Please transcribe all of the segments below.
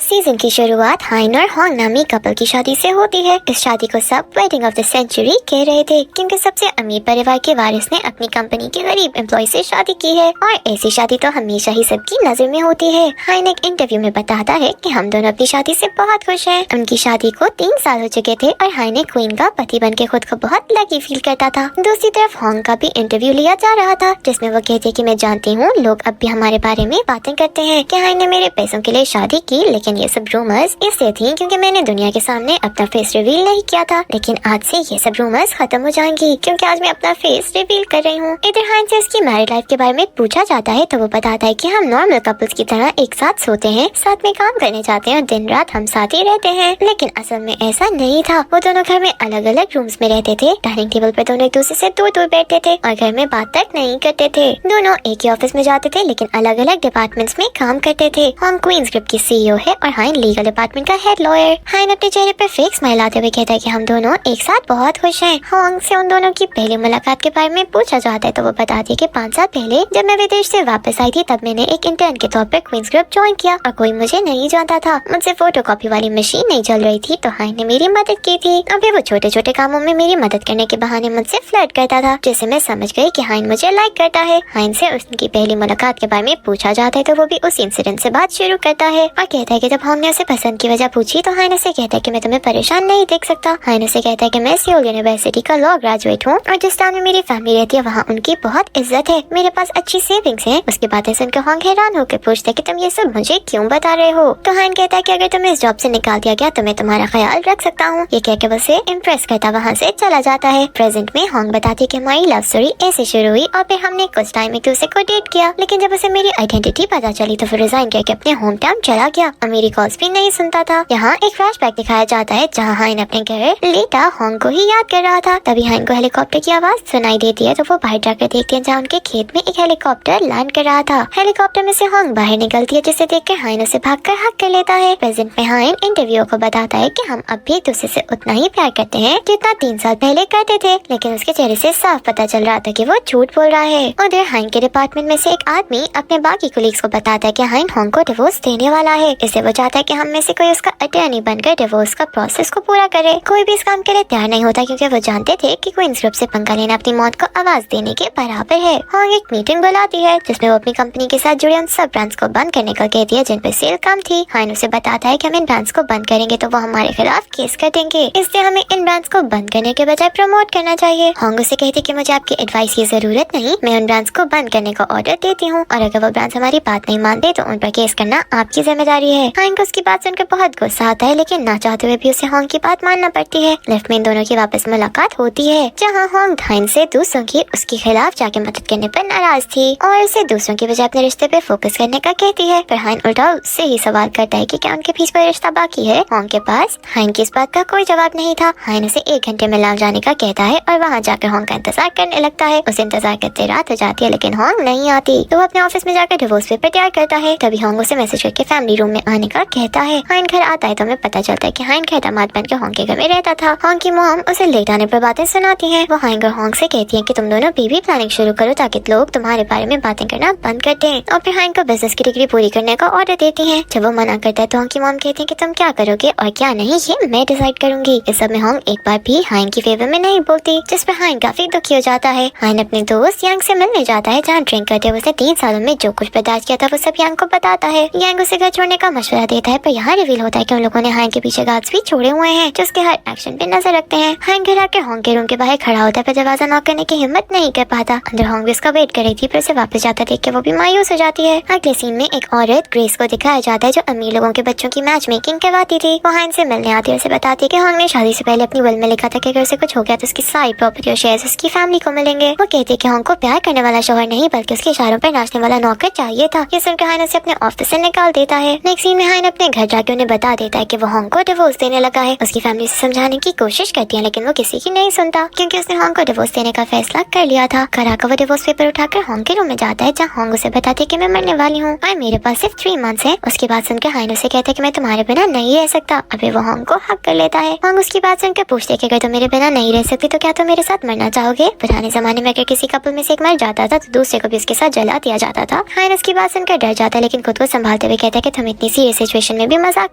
Season की शुरुआत हाइन और होंग नामी कपल की शादी से होती है। इस शादी को सब वेडिंग ऑफ द सेंचुरी कह रहे थे क्योंकि सबसे अमीर परिवार के वारिस ने अपनी कंपनी के गरीब एम्प्लॉय से शादी की है और ऐसी शादी तो हमेशा ही सबकी नजर में होती है। हाइन एक इंटरव्यू में बताता है कि हम दोनों अपनी शादी से बहुत खुश हैं। उनकी शादी को 3 साल हो चुके थे और हाइन क्वीन का पति बन के खुद को बहुत लकी फील करता था। दूसरी तरफ होंग का भी इंटरव्यू लिया जा रहा था जिसमें वो कहती कि मैं जानती हूँ लोग अब भी हमारे बारे में बातें करते हैं कि हाइन ने मेरे पैसों के लिए शादी की, लेकिन ये सब रूमर्स इसलिए थी क्योंकि मैंने दुनिया के सामने अपना फेस रिवील नहीं किया था। लेकिन आज से ये सब रूमर्स खत्म हो जाएंगी क्योंकि आज मैं अपना फेस रिवील कर रही हूँ। इधर हाइन से उसकी मैरिड लाइफ के बारे में पूछा जाता है तो वो बताता है कि हम नॉर्मल कपल्स की तरह एक साथ सोते हैं, साथ में काम करने जाते हैं और दिन रात हम साथ ही रहते हैं। लेकिन असल में ऐसा नहीं था। वो दोनों घर में अलग अलग रूम्स में रहते थे। डाइनिंग टेबल पर दोनों एक दूसरे से दूर दूर बैठते थे और घर में बात तक नहीं करते थे। दोनों एक ही ऑफिस में जाते थे लेकिन अलग अलग डिपार्टमेंट्स में काम करते थे। होंग क्वींस ग्रुप की सीईओ है और हाइन लीगल डिपार्टमेंट का हेड लॉयर। हाइन अपने चेहरे पर फेक स्माइल आते हुए कहता है कि हम दोनों एक साथ बहुत खुश हैं। होंग से उन दोनों की पहली मुलाकात के बारे में पूछा जाता है तो वो बताती है कि 5 साल पहले जब मैं विदेश से वापस आई थी तब मैंने एक इंटर्न के तौर पर क्वींस ग्रुप ज्वाइन किया और कोई मुझे नहीं जानता था। मुझसे फोटोकॉपी वाली मशीन नहीं चल रही थी तो हाइन ने मेरी मदद की थी और फिर वो छोटे छोटे कामों में मेरी मदद करने के बहाने मुझसे फ्लर्ट करता था जिससे मैं समझ गई कि हाइन मुझे लाइक करता है। हाइन से उसकी पहली मुलाकात के बारे में पूछा जाता है तो वो भी उस इंसिडेंट से बात शुरू करता है और कहता है कि जब हमने उसे पसंद की वजह पूछी तो हाइन उसे कहता है कि मैं तुम्हें परेशान नहीं देख सकता। हाइन उसे कहता है कि मैं सियोल यूनिवर्सिटी का लॉ ग्रेजुएट हूँ और जिस टाउन में मेरी फैमिली रहती है वहाँ उनकी बहुत इज्जत है। मेरे पास अच्छी सेविंग्स है। उसके बातें सुनकर होंग हैरान होकर पूछता है कि तुम ये सब मुझे क्यों बता रहे हो। तो हाइन कहता है कि अगर तुम्हें इस जॉब से निकाल दिया गया तो मैं तुम्हारा ख्याल रख सकता हूँ। ये कहकर वो उसे इम्प्रेस करता वहाँ से चला जाता है। प्रेजेंट में होंग बताती है कि हमारी लव स्टोरी ऐसे शुरू हुई और फिर हमने कुछ टाइम एक दूसरे को डेट किया, लेकिन जब उसे मेरी आइडेंटिटी पता चली तो फिर रिजाइन करके अपने होम टाउन चला गया और मेरी कॉल्स भी नहीं सुनता था। यहाँ एक फ्लैशबैक दिखाया जाता है जहाँ हाइन अपने घर लेटा होंग को ही याद कर रहा था। तभी हाइन को हेलीकॉप्टर की आवाज सुनाई देती है तो वो बाहर जाकर देखते हैं जहाँ उनके खेत में एक हेलीकॉप्टर लैंड कर रहा था। हेलीकॉप्टर में से होंग बाहर निकलती है जिसे देखकर हाइन उसे भागकर हक कर लेता है। प्रेजेंट में हाइन इंटरव्यू को बताता है कि हम अब भी एक दूसरे से उतना ही प्यार करते हैं जितना 3 साल पहले करते थे, लेकिन उसके चेहरे से साफ पता चल रहा था कि वो झूठ बोल रहा है। उधर हाइन के डिपार्टमेंट में से एक आदमी अपने बाकी कोलीग्स को बताता है कि हाइन होंग को डिवोर्स देने वाला है। इसलिए वो चाहता है कि हम में से कोई उसका अटर्नी बनकर डिवोर्स का प्रोसेस को पूरा करे। कोई भी इस काम के लिए तैयार नहीं होता क्योंकि वो जानते थे कि क्वींस ग्रुप से पंगा लेना अपनी मौत को आवाज देने के बराबर है। होंग एक मीटिंग बुलाती है जिसमें वो अपनी कंपनी के साथ जुड़े उन सब ब्रांड्स को बंद करने का कहती है जिन पे सेल कम थी। हाइन उसे बताता है कि हम इन ब्रांड्स को बंद करेंगे तो वो हमारे खिलाफ केस कर देंगे, इसलिए हमें इन ब्रांड्स को बंद करने के बजाय प्रमोट करना चाहिए। होंग उसे कहती है कि मुझे आपकी एडवाइस की जरूरत नहीं, मैं उन ब्रांड्स को बंद करने का ऑर्डर देती हूँ और अगर वो ब्रांड्स हमारी बात नहीं मानते तो उन पर केस करना आपकी जिम्मेदारी है। हाइन को उसकी बात सुनकर बहुत गुस्सा आता है लेकिन ना चाहते हुए भी उसे होंग की बात मानना पड़ती है। लिफ्ट में इन दोनों की वापस मुलाकात होती है जहाँ होंग हाइन से दूसरों की उसके खिलाफ जाके मदद करने पर नाराज थी और उसे दूसरों की बजाय अपने रिश्ते पे फोकस करने का कहती है। पर हाइन उल्टा उससे ही सवाल करता है कि क्या उनके बीच कोई रिश्ता बाकी है। होंग के पास हाइन की इस बात का कोई जवाब नहीं था। हाइन उसे 1 घंटे में लौट जाने का कहता है और वहाँ जाकर होंग का इंतजार करने लगता है। उसे इंतजार करते रात हो जाती है लेकिन होंग नहीं आती तो वो अपने ऑफिस में जाकर डिवोर्स पेपर तैयार करता है। तभी होंग उसे मैसेज करके फैमिली रूम में आने का कहता है। हाइन घर आता है तो हमें पता चलता है कि हाइन घर दामाद बनकर होंग के घर में रहता था। होंग की मॉम उसे लेट आने पर बातें सुनाती है। वो हाइन और होंग से कहती है कि तुम दोनों बेबी प्लानिंग शुरू करो ताकि लोग तुम्हारे बारे में बातें करना बंद कर दें और फिर हाइन को बिजनेस की डिग्री पूरी करने का ऑर्डर देती है। जब वो मना करता है तो होंग की मॉम कहती है कि तुम क्या करोगे और क्या नहीं ये मैं डिसाइड करूंगी। इस सब में होंग एक बार भी हाइन की फेवर में नहीं बोलती जिस पर हाइन काफी दुखी हो जाता है। हाइन अपने दोस्त यांग से मिलने जाता है जहाँ ड्रिंक करते हुए उसने 3 सालों में जो कुछ बर्दाश्त किया था वो सब यांग को बताता है। यांग उसे घर छोड़ने का मशवरा देता है पर यहाँ रिवील होता है कि उन लोगों ने हाइन के पीछे गार्ड्स भी छोड़े हुए हैं जो उसके हर एक्शन पे नजर रखते हैं। हाइन घर आकर होंग के रूम के बाहर खड़ा होता है पर दरवाजा नॉक करने की हिम्मत नहीं कर पाता। अंदर होंग भी उसका वेट कर रही थी पर उसे वापस जाता देख के वो भी मायूस हो जाती है। अगले सीन में एक औरत ग्रेस को दिखाया जाता है जो अमीर लोगों के बच्चों की मैच मेकिंग करवाती थी। वो हाइन से मिलने आती है, उसे बताती है कि हाइन ने शादी से पहले अपनी विल में लिखा था कि अगर उसे कुछ हो गया तो उसकी सारी प्रॉपर्टी और शेयर्स उसकी फैमिली को मिलेंगे। वो कहती है कि हाइन को प्यार करने वाला शौहर नहीं बल्कि उसके इशारों पर नाचने वाला नौकर चाहिए था। ये सुनकर हाइन उसे अपने ऑफिस से निकाल देता है। नेक्स्ट सीन में हाइन अपने घर जाके उन्हें बता देता है कि वो होंग को डिवोर्स देने लगा है। उसकी फैमिली से समझाने की कोशिश करती है लेकिन वो किसी की नहीं सुनता क्योंकि उसने होंग को डिवोर्स देने का फैसला कर लिया था। घर आकर वो डिवोर्स पेपर उठाकर होंग के रूम में जाता है जहाँ होंग उसे बताती है कि मैं मरने वाली हूँ और मेरे पास सिर्फ 3 मंथ्स है। उसकी बात सुनकर हाइन उसे कहता है कि मैं तुम्हारे बिना नहीं रह सकता। अभी वो होंग को हक कर लेता है। होंग उसकी बात सुनकर पूछते कि अगर तुम मेरे बिना नहीं रह सकती तो क्या तुम मेरे साथ मरना चाहोगे। पुराने जमाने में अगर किसी कपल में से एक मर जाता था तो दूसरे को भी उसके साथ जला दिया जाता था। हाइन उसकी बात सुनकर डर जाता है लेकिन खुद को संभालते हुए कहता है कि तुम इतनी सीरियस इस सिचुएशन में भी मजाक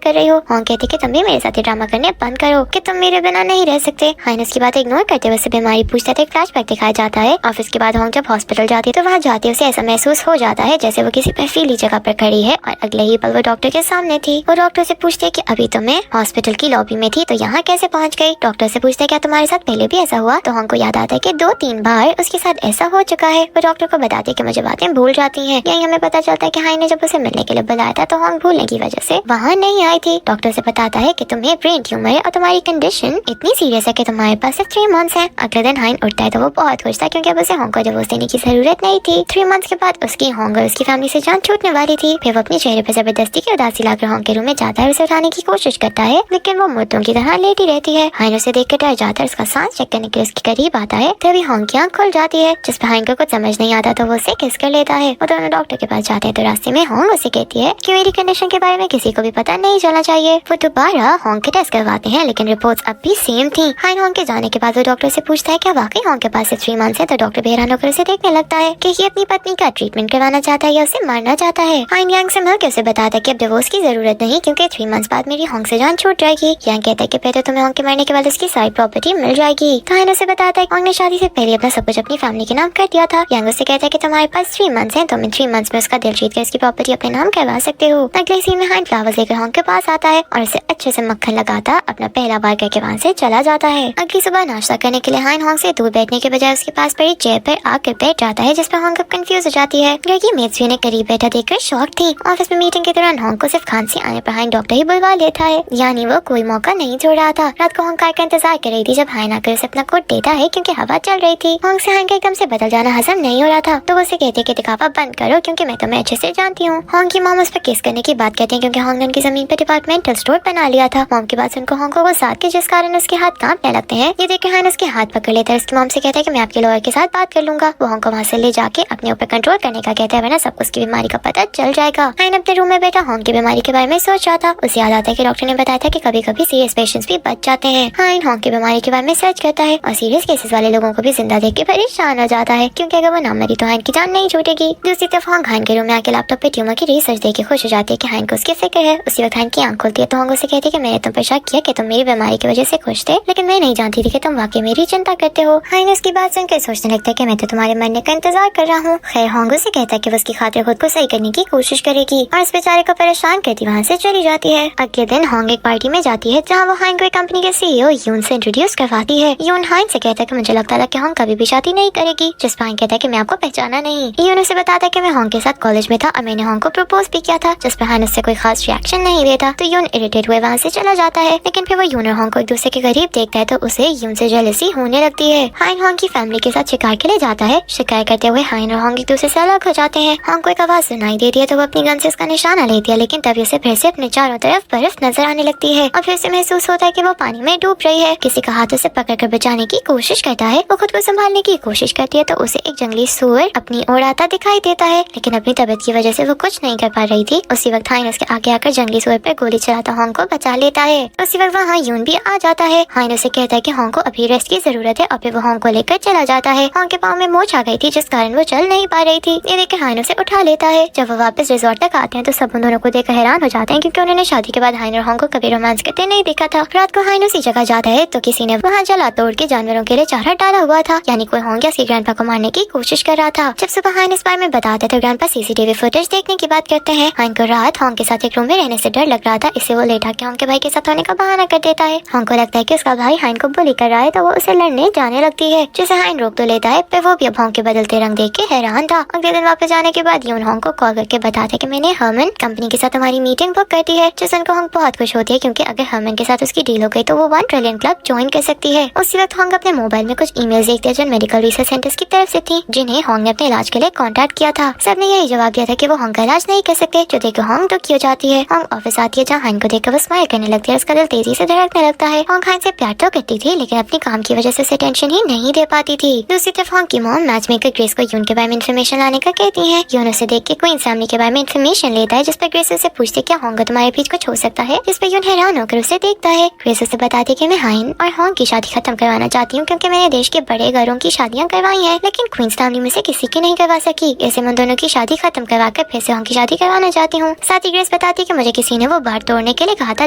कर रही हो। होंग कहती कि तुम भी मेरे साथ ड्रामा करने बंद करो कि तुम मेरे बिना नहीं रह सकते। हाइन उसकी बात इग्नोर करते हुए उसे बीमारी पूछते थे। फ्लैशबैक दिखाया जाता है। ऑफिस के बाद होंग जब हॉस्पिटल जाती है तो वहाँ जाते उसे ऐसा महसूस हो जाता है जैसे वो किसी बर्फीली जगह पर खड़ी है और अगले ही पल वो डॉक्टर के सामने थी। वो डॉक्टर से पूछते कि अभी तुम्हें हॉस्पिटल की लॉबी में थी तो यहाँ कैसे पहुँच गई। डॉक्टर से पूछते क्या तुम्हारे साथ पहले भी ऐसा हुआ। तो होंग को याद आता है कि 2-3 बार उसके साथ ऐसा हो चुका है। वो डॉक्टर को बताती है कि मुझे बातें भूल जाती हैं। यही हमें पता चलता है कि हाइन ने जब उसे मिलने के लिए बुलाया था तो होंग भूलने की वजह से वहाँ नहीं आई थी। डॉक्टर से बताता है कि तुम्हें ब्रेन ट्यूमर है और तुम्हारी कंडीशन इतनी सीरियस है कि तुम्हारे पास सिर्फ 3 मंथ्स है। अगले दिन हाइन उठता है तो वो बहुत खुश था क्योंकि अब उसे होंग को डिवोर्स देने की जरूरत नहीं थी। 3 मंथ्स के बाद उसकी होंग और उसकी फैमिली से जान छूटने वाली थी। फिर वो अपने चेहरे पर जबरदस्ती की उदासी लाकर होंग के रूम में जाता है। उसे उठाने की कोशिश करता है लेकिन वो मुर्दों की तरह लेटी रहती है। हाइन उसे देख कर डर जाता है। उसका सांस चेक करने के लिए उसके करीब आता है। तभी होंग की आंख खुल जाती है जिस पर हाइन को कुछ समझ नहीं आता तो वो उसे किस कर लेता है। वो दोनों डॉक्टर के पास जाते हैं तो रास्ते में होंग उसे कहती है कि मेरी कंडीशन के बारे में किसी को भी पता नहीं चलना चाहिए। वो दोबारा होंग के टेस्ट करवाते हैं लेकिन रिपोर्ट्स अब भी सेम थी। हाइन होंग के जाने के बाद वो डॉक्टर से पूछता है क्या वाकई होंग के पास सिर्फ 3 मंथ्स है। तो डॉक्टर बेहरान होकर उसे देखने लगता है कि ये अपनी पत्नी का ट्रीटमेंट करवाना चाहता है या उसे मारना चाहता है। हाइन यांग से मिलकर उसे बताता है कि अब डिवोर्स की जरूरत नहीं क्योंकि 3 मंथ्स बाद मेरी होंग से जान छूट जाएगी। यांग कहता है कि पहले तुम्हें होंग के मरने के बाद उसकी सारी प्रॉपर्टी मिल जाएगी। तो हाइन उसे बताता है होंग ने शादी से पहले अपना सब कुछ अपनी फैमिली के नाम कर दिया था। यांग उसे कहता है कि तुम्हारे पास 3 मंथ्स है, तुम इन 3 मंथ्स में उसका दिल जीत कर उसकी प्रॉपर्टी अपने नाम करवा सकते हो। अगले सीन में हाइन फ्लावर्स लेकर होंग के पास आता है और उसे अच्छे से मक्खन लगाता अपना पहला बार करके वहाँ से चला जाता है। अगली सुबह नाश्ता करने के लिए हाइन होंग से दूर बैठने के बजाय उसके पास पड़ी चेयर पर आकर बैठ जाता है जिस पर होंग कंफ्यूज हो जाती है। घर की मेड्स भी उन्हें करीब बैठा देखकर शॉक थी। ऑफिस में मीटिंग के दौरान होंग को सिर्फ खांसी आने पर हाइन डॉक्टर ही बुलवा लेता है, यानी वो कोई मौका नहीं छोड़ रहा था। रात को होंग कार का इंतजार कर रही थी जब हाइन आकर उसे अपना कोट देता है क्योंकि हवा चल रही थी। होंग से हाइन का एकदम से बदल जाना हजम नहीं हो रहा था तो वो उसे कहते कि दिखावा बंद करो क्योंकि मैं तुम्हें अच्छे से जानती हूँ। होंग की मॉम उस पर केस करने की बात कहते हैं क्योंकि होंग ने उनकी जमीन पर डिपार्टमेंटल स्टोर बना लिया था। मॉम की बात सुनकर होंग को गुस्सा आता है जिस कारण उसके हाथ कांपने लगते हैं। ये देखकर हाइन उसके हाथ पकड़ लेता है। उसकी मॉम से कहता है कि मैं आपके लॉयर के साथ बात कर लूंगा। वो होंग को वहाँ से ले जाके अपने ऊपर कंट्रोल करने का कहता है वरना सबको उसकी बीमारी का पता चल जाएगा। हाइन अपने रूम में बैठा होंग की बीमारी के बारे में सोच रहा था। उसे याद आता है कि डॉक्टर ने बताया था कि कभी कभी सीरियस पेशेंट्स भी बच जाते हैं। हाइन होंग की बीमारी के बारे में सर्च करता है और सीरियस केसेस वाले लोगों को भी जिंदा देख के परेशान हो जाता है क्योंकि अगर वो ना मरी तो हाइन की जान नहीं छूटेगी। दूसरी तरफ होंग हाइन के रूम में आके लैपटॉप पे ट्यूमर की रिसर्च देख के खुश हो जाती है कि हाइन को उसकी फिक्र है। उसी वक्त हाइन की आंख खुलती है तो होंग उसे कहती है कि मैंने तुम पर शक किया कि तुम मेरी बीमारी की वजह से खुश थे लेकिन मैं नहीं जानती थी कि तुम वाकई मेरी चिंता करते हो। हाइन उसकी बात सुनकर सोचने लगता है कि मैं तो तुम्हारे मरने का इंतजार कर रहा हूँ। खैर होंग उसे कहता है कि वो उसकी खातिर खुद को सही करने की कोशिश करेगी और इस बेचारे को परेशान करती वहाँ से चली जाती है। अगले दिन होंग एक पार्टी में जाती है जहाँ वो हाइन को एक कंपनी के सीईओ यून से इंट्रोड्यूस करवाती है। यून हाइन से कहता है कि मुझे लगता था कि होंग कभी भी शादी नहीं करेगी जिस पर हाइन कहता है कि मैं आपको पहचाना नहीं। यून उसे बताता है कि मैं होंग के साथ कॉलेज में था और मैंने होंग को प्रपोज भी किया था जिस पर हाइन उससे कोई खास रिएक्शन नहीं देता तो यून इरिटेट हुए वहाँ से चला जाता है। लेकिन फिर वो यून और होंग को एक दूसरे के करीब देखता है तो उसे यून से जेलसी होने लगती है। हाइन होंग की फैमिली के साथ शिकार के लिए जाता है। शिकार करते हुए हाइन और होंग एक दूसरे से अलग हो जाते हैं। होंग को एक आवाज सुनाई देती है तो वो अपनी गन से उसका निशाना लेती है लेकिन तभी उसे फिर से अपने चारों तरफ बर्फ नजर आने लगती है और फिर से महसूस होता है कि वो पानी में डूब रही है। किसी का हाथ उसे पकड़कर बचाने की कोशिश करता है। वो खुद को संभालने की कोशिश करती है तो उसे एक जंगली सूअर अपनी ओर आता दिखाई देता है लेकिन अपनी तबीयत की वजह से वो कुछ नहीं कर पा रही थी। उसी वक्त हाइन उसके आगे आकर जंगली सूअर पर गोली चलाता होंग को बचा लेता है। उसी वक्त वहाँ यून भी आ जाता है। हाइन उसे कहता है कि होंग को अभी रेस्ट की जरूरत है और फिर वो होंग को लेकर चला जाता है। होंग के पाँव में मोच आ गई थी जिस कारण वो चल नहीं पा रही थी। ये देख हाइन उसे उठा लेता है। जब वो वापस रिजॉर्ट तक आते हैं तो सब उन दोनों को देखकर हैरान हो जाते हैं क्योंकि उन्होंने शादी के बाद हाइन और होंग को कभी रोमांस करते नहीं देखा था। रात को हाइन उसी जगह जाता है तो किसी ने वहाँ जला तोड़ के जानवरों के लिए चारा डाला हुआ था, यानी कोई होंग या ग्रैंडपा को मारने की कोशिश कर रहा था। जब सुबह हाइन इस बारे में बताते तो ग्रैंडपा सीसीटीवी फुटेज देखने की बात करते हैं। हाइन को रात होंग के साथ एक रूम में रहने से डर लग रहा था, इससे वो लेट आके होंग के भाई के साथ होने का बहाना कर देता है। होंग को लगता है कि उसका भाई हाइन को बुली कर रहा है तो वो उसे लड़ने जाने लगती है जिसे हाइन रोक तो लेता है पर वो भी अब होंग के बदलते रंग देख के हैरान था। अगले दिन वापस जाने के बाद यून होंग को कॉल करके बताता है कि मैंने हर्मन कंपनी के साथ हमारी मीटिंग बुक कर दी है जिस को होंग बहुत खुश होती है क्योंकि अगर हर्मन के साथ उसकी डील हो गई तो वो 1 ट्रिलियन क्लब ज्वाइन कर सकती है। उसी वक्त होंग अपने मोबाइल में कुछ ईमेल्स देखते हैं जो मेडिकल रिसर्च सेंटर्स की तरफ से थी जिन्हें होंग ने अपने इलाज के लिए कांटेक्ट किया था। सबने यही जवाब दिया था कि वो होंग का इलाज नहीं कर सकते जो देखकर होंग दुखी हो जाती है। होंग ऑफिस आती है जहाँ हाइन को देखकर वो स्माइल करने लगती है। उसका दिल तेजी से धड़कने लगता है। होंग हाइन से प्यार तो करती थी लेकिन अपनी काम की वजह से उसे टेंशन ही नहीं दे पाती थी। दूसरी तरफ होंग की मॉम मैच मेकर ग्रेस को यून के बारे में इन्फॉर्मेशन लाने का कहती है। यून उसे देख के क्वीन फैमिली के बारे में इन्फॉर्मेशन लेता है जिस पर ग्रेस उसे पूछती क्या होंग तुम्हारे बीच कुछ हो सकता है, जिस पर यून हैरान होकर उसे देखता है। ग्रेस उसे बताती कि मैं हाइन और होंग की शादी खत्म करवाना चाहती हूँ क्योंकि मैंने देश के बड़े घरों की शादियाँ करवाई हैं लेकिन क्वींस फैमिली में से किसी की नहीं करवा सकी। ऐसे मैं दोनों की शादी खत्म करवा कर फिर से होंग की शादी करवाना चाहती हूँ। साथ ही ग्रेस बताती है कि मुझे किसी ने वो बार तोड़ने के लिए कहा था,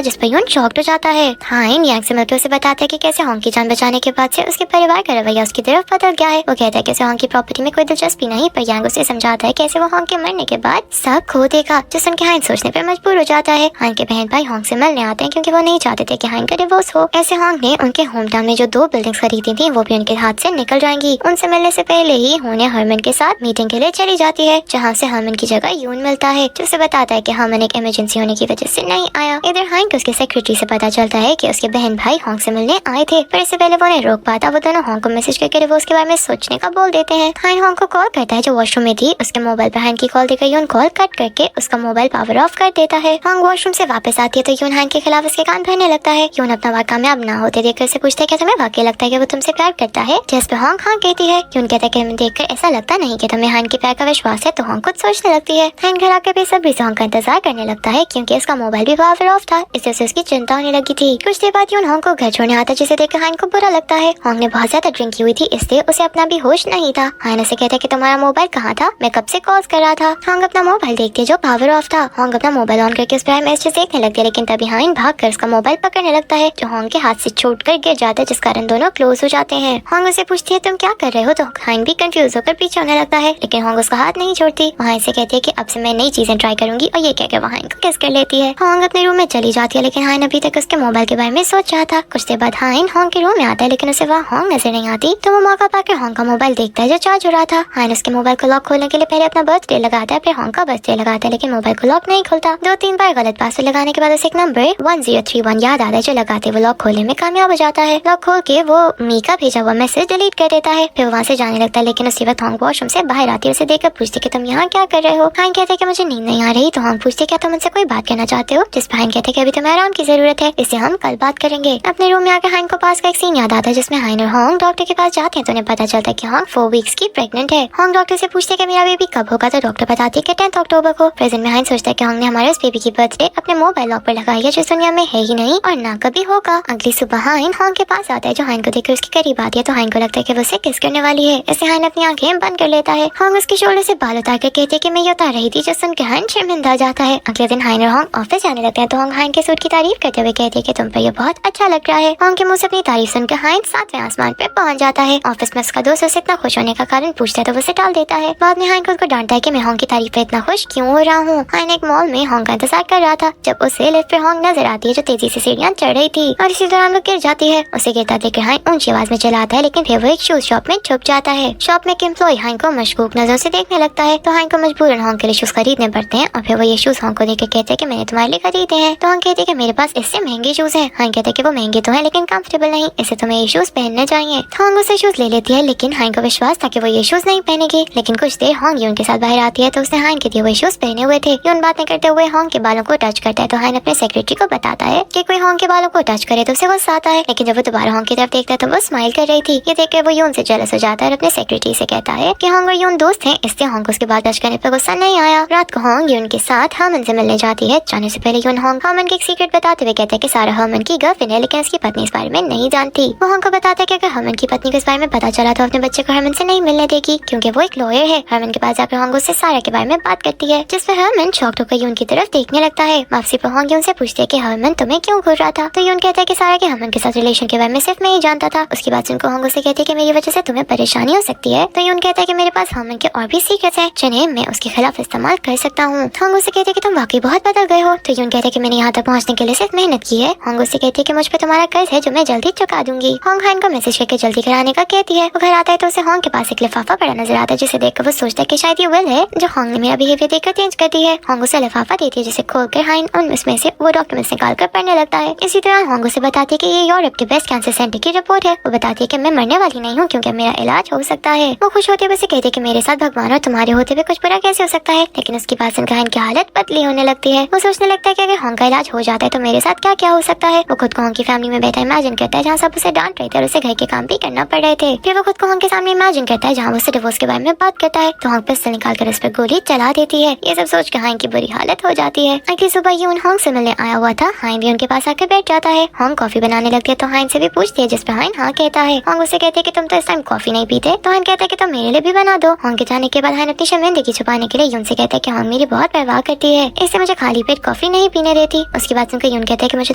जिस पर यून शॉक्ड हो जाता है। हाइन यांग से मिलकर उसे बताता है कि कैसे होंग की जान बचाने के बाद से उसके परिवार का रवैया उसकी तरफ बदल गया है। वो कहता है कि उसे होंग की प्रॉपर्टी में कोई दिलचस्पी नहीं, पर यांग उसे समझाता है कैसे वो होंग के मरने के बाद सब खो देगा, जो सुन के हाइन सोचने पर मजबूर हो जाता है। हाइन के बहन भाई होंग से मिलने आते हैं क्योंकि वो नहीं चाहते थे कि हाइन का डिवोर्स हो। ऐसे होंग ने उनके होम टाउन में जो 2 बिल्डिंग्स खरीदी थी वो भी उनके हाथ से निकल जाएंगी। उनसे मिलने से पहले ही होने हरमन के साथ मीटिंग के लिए चली जाती है, जहाँ से हरमन की जगह यून मिलता है, जो उसे बताता है कि हरमन एक इमरजेंसी होने की वजह से नहीं आया। इधर हाइन को उसके सेक्रेटरी से पता चलता है कि उसके बहन भाई होंग से मिलने आए थे, पर इससे पहले वो उन्हें रोक पाता, वो दोनों होंग को मैसेज करके डिवोर्स के बारे में सोचने का बोल देते हैं। हाइन होंग को कॉल करता है जो वॉशरूम में थी। उसके मोबाइल पर हाइन की कॉल देकर यून कॉल कट करके उसका मोबाइल पावर ऑफ कर देता है। होंग वॉशरूम से वापस आती है तो यून हाइन के खिलाफ उसके कान भरने लगता है। यून अपना वार कामयाब ना होते देखकर उसे पूछता है कि तुम्हें वाकई लगता है कि वो तुमसे प्यार करता है, जिस पे होंग हाँ कहती है। यून कहता है कि हमें देखकर ऐसा लगता नहीं कि तुम्हें हाइन के प्यार का विश्वास है, तो होंग खुद सोचने लगती है। हाइन घर आकर बेसब्री से होंग का इंतजार करने लगता है क्योंकि उसका मोबाइल भी पावर ऑफ था, इससे उसे उसकी चिंता होने लगी थी। कुछ देर बाद यून होंग को घर छोड़ने आता है, जिसे देखकर हाइन को बुरा लगता है। होंग ने बहुत ज्यादा ड्रिंक की हुई थी, इसलिए उसे अपना भी होश नहीं था। हाइन उसे कहता है कि तुम्हारा मोबाइल कहाँ था, मैं कब से कॉल्स कर रहा था। होंग अपना मोबाइल देखती है जो पावर ऑफ था। होंग अपना मोबाइल ऑन करके उस पर मैसेज देखने लगती है, लेकिन तभी हाइन भागकर उसका मोबाइल पकड़ने लगता है, जो होंग के हाथ से छूट कर गिर जाता है, जिस कारण दोनों क्लोज हो जाते हैं। होंग उसे पूछती है तुम क्या कर रहे हो, तो हाइन भी कंफ्यूज होकर पीछे होने लगता है, लेकिन होंग उसका हाथ नहीं छोड़ती। वहाँ से कहती है कि अब से मैं नई चीजें ट्राई करूंगी, और ये कहकर वहाँ हाइन को किस कर लेती है। होंग अपने रूम में चली जाती है, लेकिन हाइन अभी तक उसके मोबाइल के बारे में सोच रहा था। कुछ देर बाद हाइन होंग के रूम में आता है, लेकिन उसे वहाँ होंग नजर नहीं आती, तो वो मौका पाकर होंग का मोबाइल देखता है जो चार्ज हो रहा था। हाइन उसके मोबाइल को लॉक खोलने के लिए पहले अपना बर्थडे लगाता है, फिर होंग का बर्थडे लगाता है, लेकिन मोबाइल को लॉक नहीं खुलता। 2-3 बार गलत पासवर्ड लगाने के बाद उसे एक नंबर 1031 याद आता है, जो लगाते वो लॉक खोलने में कामयाब हो जाता है। लॉक खोल के वो मी का भेजा हुआ मैसेज डिलीट कर देता है, फिर वहाँ से जाने लगता है। लेकिन उसी वक्त होंग वॉशरूम से बाहर आती है, उसे देखकर पूछती कि तुम यहाँ क्या कर रहे हो। हाइन कहते हैं कि मुझे नींद नहीं आ रही, तो होंग पूछती क्या तुम मुझसे कोई बात करना चाहते हो, जिस पर हाइन कहते हैं कि अभी तुम्हें आराम की जरूरत है, इससे हम कल बात करेंगे। अपने रूम में आकर हाइन को पास का एक सीन याद आता है, जिसमें हाइन और होंग डॉक्टर के पास जाते हैं, तो उन्हें पता चलता है कि होंग 4 वीक्स की प्रेग्नेंट है। होंग डॉक्टर से पूछते हैं कि मेरा बेबी कब होगा, तो डॉक्टर बताती है कि 10 अक्टूबर को। प्रेजेंट में हाइन सोचता है कि होंग ने हमारे उस बेबी की बर्थडे अपने मोबाइल लॉक पर लगाई है, जो दुनिया में है ही नहीं और ना कभी होगा। अगली सुबह हाइन होंग के पास आता है, जो हाइन को देखकर उसके करीब आती है, तो हाइन को लगता है कि वो उसे किस करने वाली है। इससे हाइन अपनी आंखें बंद कर लेता है। होंग उसके शोल्डर से बाल उतार कर कहती है कि मैं ये उतार रही थी, जो सुनकर हाइन शर्मिंदा हो जाता है। अगले दिन हाइन और होंग ऑफिस जाने लगते हैं, तो होंग हाइन के सूट की तारीफ करते हुए कहती है कि तुम पर ये बहुत अच्छा लग रहा है। होंग के मुंह से अपनी तारीफ सुनकर हाइन 7वें आसमान पे पहुंच जाता है। ऑफिस में उसका दोस्त उसे इतना खुश होने का कारण पूछता है, तो वो उसे टाल देता है। बाद में हाइन को उसको डांटता है कि मैं होंग की तारीफ पे इतना खुश क्यों हो रहा हूँ। हाइन एक मॉल में होंग का इंतजार कर रहा था, जब उसे लिफ्ट पे होंग नजर आती है, जो तेजी से सीढ़ियां चढ़ रही थी, और इसी दौरान वो गिर जाती है। उसे गिरता देखकर हाइन ऊंची आवाज में चिल्लाता है, लेकिन फिर वो एक शूज शॉप में छुप जाता है। शॉप में एक एम्प्लॉय हाइन को मशकूक नजरों से देखने लगता है, तो हाइन को मजबूरन होंग के लिए शूज खरीदने पड़ते हैं, और फिर वो ये शूज होंग को देकर कहते हैं कि मैंने तुम्हारे लिए खरीदे हैं। तो होंग कहते हैं कि मेरे पास इससे महंगे शूज हैं। हाइन कहते हैं कि वो महंगे तो हैं, लेकिन कंफर्टेबल नहीं, इससे तुम्हें ये शूज पहनने चाहिए। तो होंग उसे शूज ले लेती है, लेकिन हाइन को विश्वास था कि वो ये शूज नहीं पहनेगी। लेकिन कुछ देर होंग यून के साथ बाहर आती है, तो उसने हाइन के दिए हुए शूज पहने हुए थे। यून बातें करते हुए होंग के बालों को टच करता है, तो हाइन अपने सेक्रेटरी को बताता है कि कोई होंग के बालों को टच करे तो उसे गुस्सा आता है, लेकिन जब वो दोबारा होंग की तरफ देखता है तो वो स्माइल कर रही थी। ये देखकर वो यून से जेलस हो जाता है और अपने सेक्रेटरी से कहता है कि होंग और यून दोस्त हैं, इसलिए होंग को उसके बाल टच करने पर गुस्सा नहीं आया। रात को होंग यून के साथ हरमन से मिलने जाती है। जाने से पहले यून होंग हरमन के एक सीक्रेट बताते हुए कहता है कि सारा हरमन की गर्लफ्रेंड है, लेकिन उसकी पत्नी इस बारे में नहीं जानती। वो होंग को बताता है कि अगर हरमन की पत्नी को इस बारे में पता चला तो अपने बच्चे को हरमन से नहीं मिलने देगी, क्योंकि वो एक लॉयर है। हरमन के पास जाकर होंग उससे सारा के बारे में बात करती है, जिस पर हरमन शॉक्ड होकर यून की तरफ देखने लगता है। वापसी पर होंग यून से पूछती है कि हरमन तुम्हें क्यों घूर रहा था, तो यून कहता है कि सारा के हरमन के साथ रिलेशन के बारे में सिर्फ मैं ही जानता था। उसकी बात सुनकर होंग उसे कहती है कि मेरी वजह से तुम्हें परेशानी हो सकती है, तो यून कहता है कि मेरे पास हरमन के और भी सीक्रेट्स हैं, जिन्हें मैं उसके खिलाफ इस्तेमाल कर सकता हूँ। होंग उसे कहते हैं कि तुम वाकई बहुत बदल गए हो, तो यून कहता है कि मैंने यहाँ तक पहुँचने के लिए सिर्फ मेहनत की है। होंग उसे कहती है कि मुझ पर तुम्हारा कर्ज है, जो मैं जल्दी चुका दूंगी। होंग हाइन को मैसेज करके जल्दी घर आने का कहती है। वो घर आता है तो उसे होंग के पास एक लिफाफा पड़ा नजर आता है, जिसे देखकर वो सोचता है कि शायद ये विल है, जो होंग ने मेरा बिहेवियर देखकर चेंज कर दी है। होंग उसे लिफाफा देती है, जिसे खोलकर हाइन उनमें से वो डॉक्यूमेंट्स निकाल कर पढ़ने लगता है। इसी तरह होंग उसे बताती है कि ये यूरोप के बेस्ट कैंसर सेंटर की रिपोर्ट है। वो बताती है कि मैं मरने वाली नहीं हूँ, क्योंकि मेरा इलाज हो सकता है। वो खुश होते हुए कहती है कि मेरे साथ भगवान और तुम्हारे होते हुए कुछ बुरा कैसे हो सकता है, लेकिन उसकी बात सुनकर हाइन की हालत बदली होने लगती है। वो सोचने लगता है कि अगर होंग का इलाज हो जाता है तो मेरे साथ क्या क्या हो सकता है। वो खुद को होंग की फैमिली में बैठा इमेजिन करता है, जहाँ सब उसे डांट रहे थे और उसे घर के काम भी करना पड़ रहे थे। फिर वो खुद को होंग के सामने इमेजिन करता है, जहाँ वो उससे डिवोर्स के बारे में बात करता है, तो होंग पिस्टल निकालकर उस पर गोली चला देती है। ये सब सोच कर हाइन की बुरी हालत हो जाती है। अगली सुबह यून होंग से मिलने आया हुआ था। हाइन भी उनके पास आकर बैठ जाता है। होंग कॉफी बनाने लगती है, तो हाइन से भी पूछती है, जिस पर हाइन हाँ कहता है। होंग उसे कहते हैं कि तुम तो इस टाइम कॉफी नहीं पीते, तो हाइन कहता है कि तुम मेरे लिए भी बना दो। होंग के जाने के बाद हाइन अपनी शर्मिंदगी छुपाने के लिए यून से कहता है कि होंग मेरी बहुत परवाह करती है। है, इससे मुझे खाली पेट कॉफी नहीं पीने देती। उसकी बात सुनकर यून कहता है कि मुझे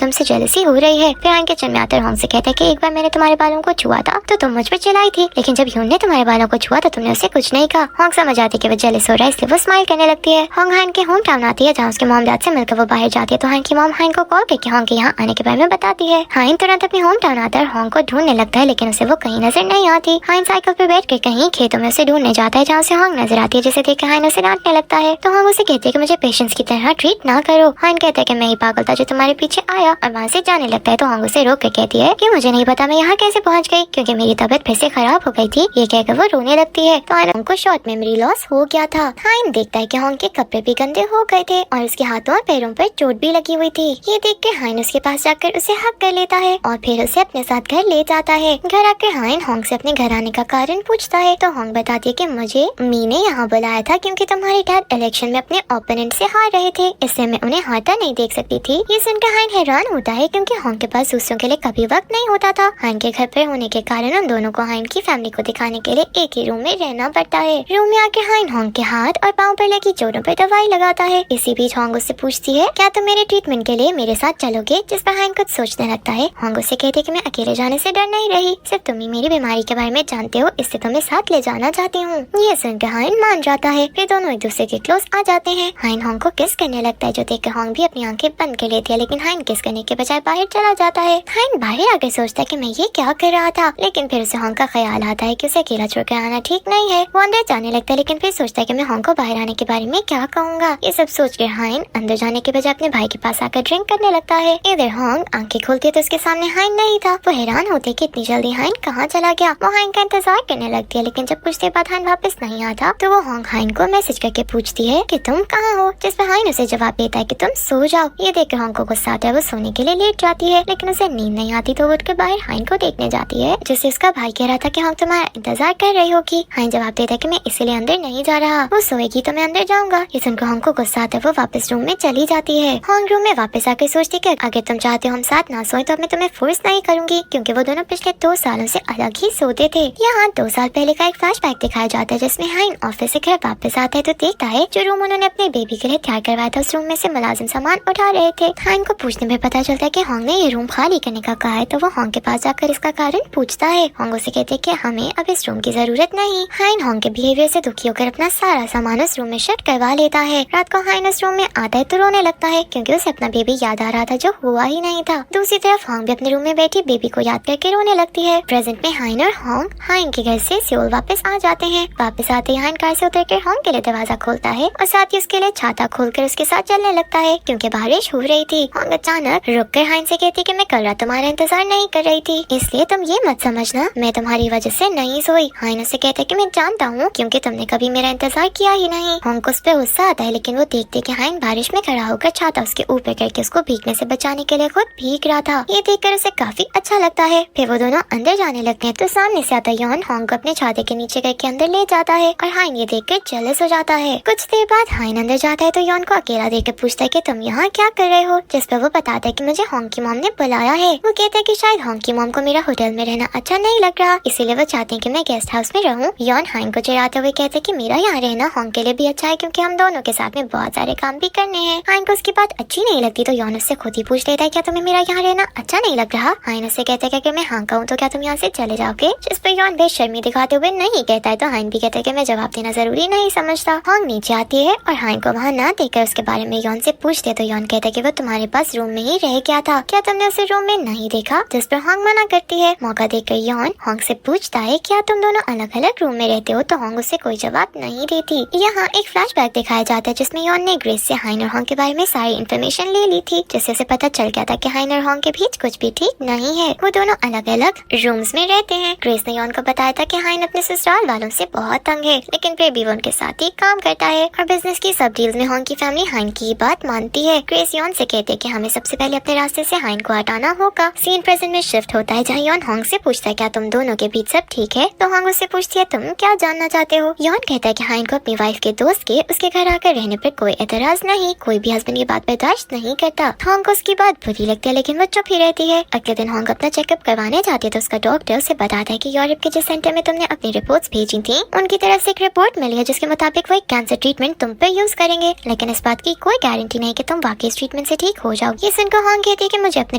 तुमसे जेलसी हो रही है। फिर हाइन किचन में आकर होंग से कहता है कि एक बार मैंने तुम्हारे बालों को छुआ था तो तुम मुझ पर चिल्लाई थी, लेकिन जब यून ने तुम्हारे बालों को छुआ तो तुमने उसे कुछ नहीं कहा। होंग समझ आती है कि वो जेलस हो रहा है, इसलिए वो स्माइल करने लगती है। होंग हाइन के होम टाउन आती है जहाँ उसके मॉम डैड से मिलकर वो बाहर जाती है, तो हाइन की मॉम हाइन को कॉल करके होंग के यहाँ आने के बारे में बताती है। हाइन तुरंत अपने होम टाउन आता है, होंग को ढूंढने लगता है, लेकिन उसे वो कहीं नजर नहीं आती। हाइन साइकिल पर बैठ कर कहीं खेतों में उसे ढूंढने जाता है जहाँ से होंग नजर आती है, जिसे देखकर हाइन उसे डांटने लगता है। तो होंग उसे कहती है कि मुझे पेशेंस की तरह ट्रीट ना करो। हाइन कहता है कि मैं ही पागल था जो तुम्हारे पीछे आया, और वहाँ से जाने लगता है। तो होंग उसे रोक कर कहती है कि मुझे नहीं पता मैं यहाँ कैसे पहुँच गई, क्योंकि मेरी तबीयत फिर से खराब हो गई थी। ये कहकर वो रोने लगती है। तो होंग को शॉर्ट मेमोरी लॉस हो गया था। हाइन देखता है कि होंग के कपड़े भी गंदे हो गए थे और उसके हाथों और पैरों पर चोट भी लगी हुई थी। ये देख कर हाइन उसके पास जाकर उसे हक कर लेता है और फिर उसे अपने साथ घर ले जाता है। घर आकर हाइन होंग से अपने घर आने का कारण पूछता है, तो होंग बताती है कि मुझे मी ने यहाँ बुलाया था क्योंकि तुम्हारे डैड इलेक्शन में अपने ओपोनेंट से हार रहे थे, इसलिए मैं उन्हें हारता नहीं देख सकती थी। ये सुनकर हाइन हैरान होता है क्योंकि होंग के पास दूसरों के लिए कभी वक्त नहीं होता था। हाइन के घर पर होने के कारण उन दोनों को हाइन की फैमिली को दिखाने के लिए एक ही रूम में रहना पड़ता है। रूम में आके हाइन होंग के हाथ और पाँव पर लगी चोटों पर दवाई लगाता है। इसी बीच होंग उससे पूछती है, क्या तुम मेरे ट्रीटमेंट के लिए मेरे साथ चलोगे? जिस पर हाइन कुछ सोचने लगता है। होंग उससे कहते कि मैं अकेले जाने से डर नहीं रही, सिर्फ तुम ही मेरी बीमारी के बारे में जानते हो, इससे तुम्हें साथ ले जाना चाहती हूँ। ये सुनकर हाइन मान जाता है। फिर दोनों एक दूसरे के क्लोज आ जाते हैं। हाइन होंग को किस करने लगता है, जो देखकर होंग भी अपनी आंखें बंद कर लेती है, लेकिन हाइन किस करने के बजाय बाहर चला जाता है। हाइन बाहर आकर सोचता है कि मैं ये क्या कर रहा था, लेकिन फिर उसे होंग का ख्याल आता है कि उसे अकेला छोड़कर आना ठीक नहीं है। वो अंदर जाने लगता है, लेकिन फिर सोचता है कि मैं होंग को बाहर आने के बारे में क्या कहूँगा। ये सब सोचकर हाइन अंदर जाने के बजाय अपने भाई के पास आकर ड्रिंक करने लगता है। इधर होंग आंखें खोलती है तो उसके सामने हाइन नहीं था। वो हैरान होते कि इतनी जल्दी हाइन कहाँ चला गया। वो हाइन का इंतजार करने लगती है, लेकिन जब कुछ देर बाद हाइन वापस नहीं आता तो वो होंग हाइन को मैसेज करके पूछती है कि तुम कहाँ हो, जिस पर हाइन उसे जवाब देता है कि तुम सो जाओ। ये देखकर होंग को गुस्सा आता है, वो सोने के लिए लेट जाती है, लेकिन उसे नींद नहीं आती तो वो उठकर बाहर हाइन को देखने जाती है, जिससे उसका भाई कह रहा था कि होंग तुम्हारा इंतजार कर रही होगी। हाइन जवाब देता है कि मैं इसीलिए अंदर नहीं जा रहा, वो सोएगी तो मैं अंदर जाऊंगा। ये सुनकर होंग को गुस्सा आता है, वो वापस रूम में चली जाती है। होंग रूम में वापस आकर सोचती है कि अगर तुम चाहते हो हम साथ ना सोए तो मैं तुम्हें फोर्स नहीं करूंगी, क्योंकि वो दोनों पिछले 2 सालों से अलग ही सोते थे। यहाँ 2 साल पहले का एक फ्लैशबैक दिखाया जाता है, जिसमें हाइन ऑफिस से घर वापस आता है तो देखता है जो रूम उन्होंने अपने बेबी के लिए तैयार करवाया था, उस रूम में से मुलाजिम सामान उठा रहे थे। हाइन को पूछने में पता चलता है कि होंग ने ये रूम खाली करने का कहा है, तो वो होंग के पास जाकर इसका कारण पूछता है। होंग उसे कहते हैं कि हमें अब इस रूम की जरूरत नहीं। हाइन होंग के बिहेवियर से दुखी होकर अपना सारा सामान उस रूम में शिफ्ट करवा लेता है। रात को हाइन उस रूम में आता है तो रोने लगता है, क्योंकि उसे अपना बेबी याद आ रहा था जो हुआ ही नहीं था। दूसरी तरफ होंग भी अपने रूम में बैठी बेबी को याद करके रोने लगती है। प्रेजेंट में हाइन और होंग हाइन के घर से सियोल वापस आ जाते हैं। वापस आते ही हाइन कार से उतरकर होंग के लिए दरवाजा खोलता है और साथ ही उसके लिए छाता खोलकर उसके साथ चलने लगता है, क्योंकि बारिश हो रही थी। होंग अचानक रुककर हाइन से कहती कि मैं कल रात तुम्हारा इंतजार नहीं कर रही थी, इसलिए तुम ये मत समझना मैं तुम्हारी वजह से नहीं सोई। हाइन उससे कहते कि मैं जानता हूँ, क्योंकि तुमने कभी मेरा इंतजार किया ही नहीं। होंग को उस पर गुस्सा आता है, लेकिन वो देखते कि हाइन बारिश में खड़ा होकर छाता उसके ऊपर करके उसको भीगने से बचाने के लिए खुद भीग रहा था। ये देखकर उसे काफी अच्छा लगता है। फिर वो दोनों अंदर जाने लगते हैं तो सामने से आता यॉन होंग को अपने छाते के नीचे करके अंदर ले जाता है और हाइन ये देखकर जेलस हो जाता है। कुछ देर बाद हाइन अंदर जाता है तो यॉन को अकेला देखकर पूछता है कि तुम यहाँ क्या कर रहे हो, जिस पर वो बताता है कि मुझे होंग की मॉम ने बुलाया है। वो कहता है कि शायद होंग की मॉम को मेरा होटल में रहना अच्छा नहीं लग रहा, इसीलिए वो चाहते हैं कि मैं गेस्ट हाउस में रहूं। यॉन हाइन को चिढ़ाते हुए कहते हैं कि मेरा यहाँ रहना होंग के लिए भी अच्छा है, क्योंकि हम दोनों के साथ में बहुत सारे काम भी करने हैं। हाइन को उसकी बात अच्छी नहीं लगती तो यॉन उससे खुद ही पूछ लेता है क्या तुम्हें मेरा यहाँ रहना अच्छा नहीं लग रहा। हाइन उससे कहता है कि मैं हाँ कहूँ तो क्या तुम यहाँ से चले जाओगे, जिस पर यॉन बेशर्मी दिखाते हुए नहीं कहता है। तो हाइन भी कहता है कि मैं जवाब देना जरूरी नहीं समझता। होंग नीचे आती है और हाइन को वहाँ ना देखकर उसके बारे में यॉन से पूछते तो यॉन कहता है कि वो तुम्हारे पास रूम में ही रह गया था, क्या तुमने उसे रूम में नहीं देखा, जिस पर होंग मना करती है। मौका देखकर यॉन होंग से पूछता है क्या तुम दोनों अलग अलग रूम में रहते हो, तो होंग उससे कोई जवाब नहीं देती। यहाँ एक फ्लैशबैक दिखाया जाता है जिसमें यॉन ने ग्रेस से हाइन और होंग के बारे में सारी इन्फॉर्मेशन ले ली थी, जिससे उसे पता चल गया था कि हाइन और होंग के बीच कुछ भी ठीक नहीं है। वो दोनों अलग अलग रूम्स में रहते हैं। ग्रेस ने यॉन को बताया था कि हाइन अपने ससुराल वालों से बहुत तंग है, लेकिन फिर भी वो उनके साथ ही काम करता है और बिजनेस की सब डील्स में होंग की फैमिली हाइन की बात मानती है। ग्रेस यॉन से कहते हैं कि हमें सबसे पहले अपने रास्ते से हाइन को हटाना होगा। सीन प्रेजेंट में शिफ्ट होता है जहाँ यॉन होंग से पूछता है क्या तुम दोनों के बीच सब ठीक है, तो होंग उससे पूछती है तुम क्या जानना चाहते हो। यॉन कहता है कि हाइन को अपनी वाइफ के दोस्त के उसके घर आकर रहने पर कोई एतराज नहीं, कोई भी हस्बैंड की बात बर्दाश्त नहीं करता। होंग को उसकी बात बुरी लगती है, लेकिन वो चुप ही रहती है। अगले दिन होंग अपना चेकअप करवाने जाती है तो उसका डॉक्टर उसे बताता है कि यूरोप के जिस सेंटर में तुमने अपनी रिपोर्ट्स भेजी थी उनकी तरफ से एक रिपोर्ट मिली है जिसके मुताबिक वो एक कैंसर ट्रीटमेंट तुम पे यूज करेंगे, लेकिन लेकिन इस बात की कोई गारंटी नहीं कि तुम वाकई इस ट्रीटमेंट से ठीक हो जाओगी। ये सुनकर हॉन्ग कहती है कि मुझे अपने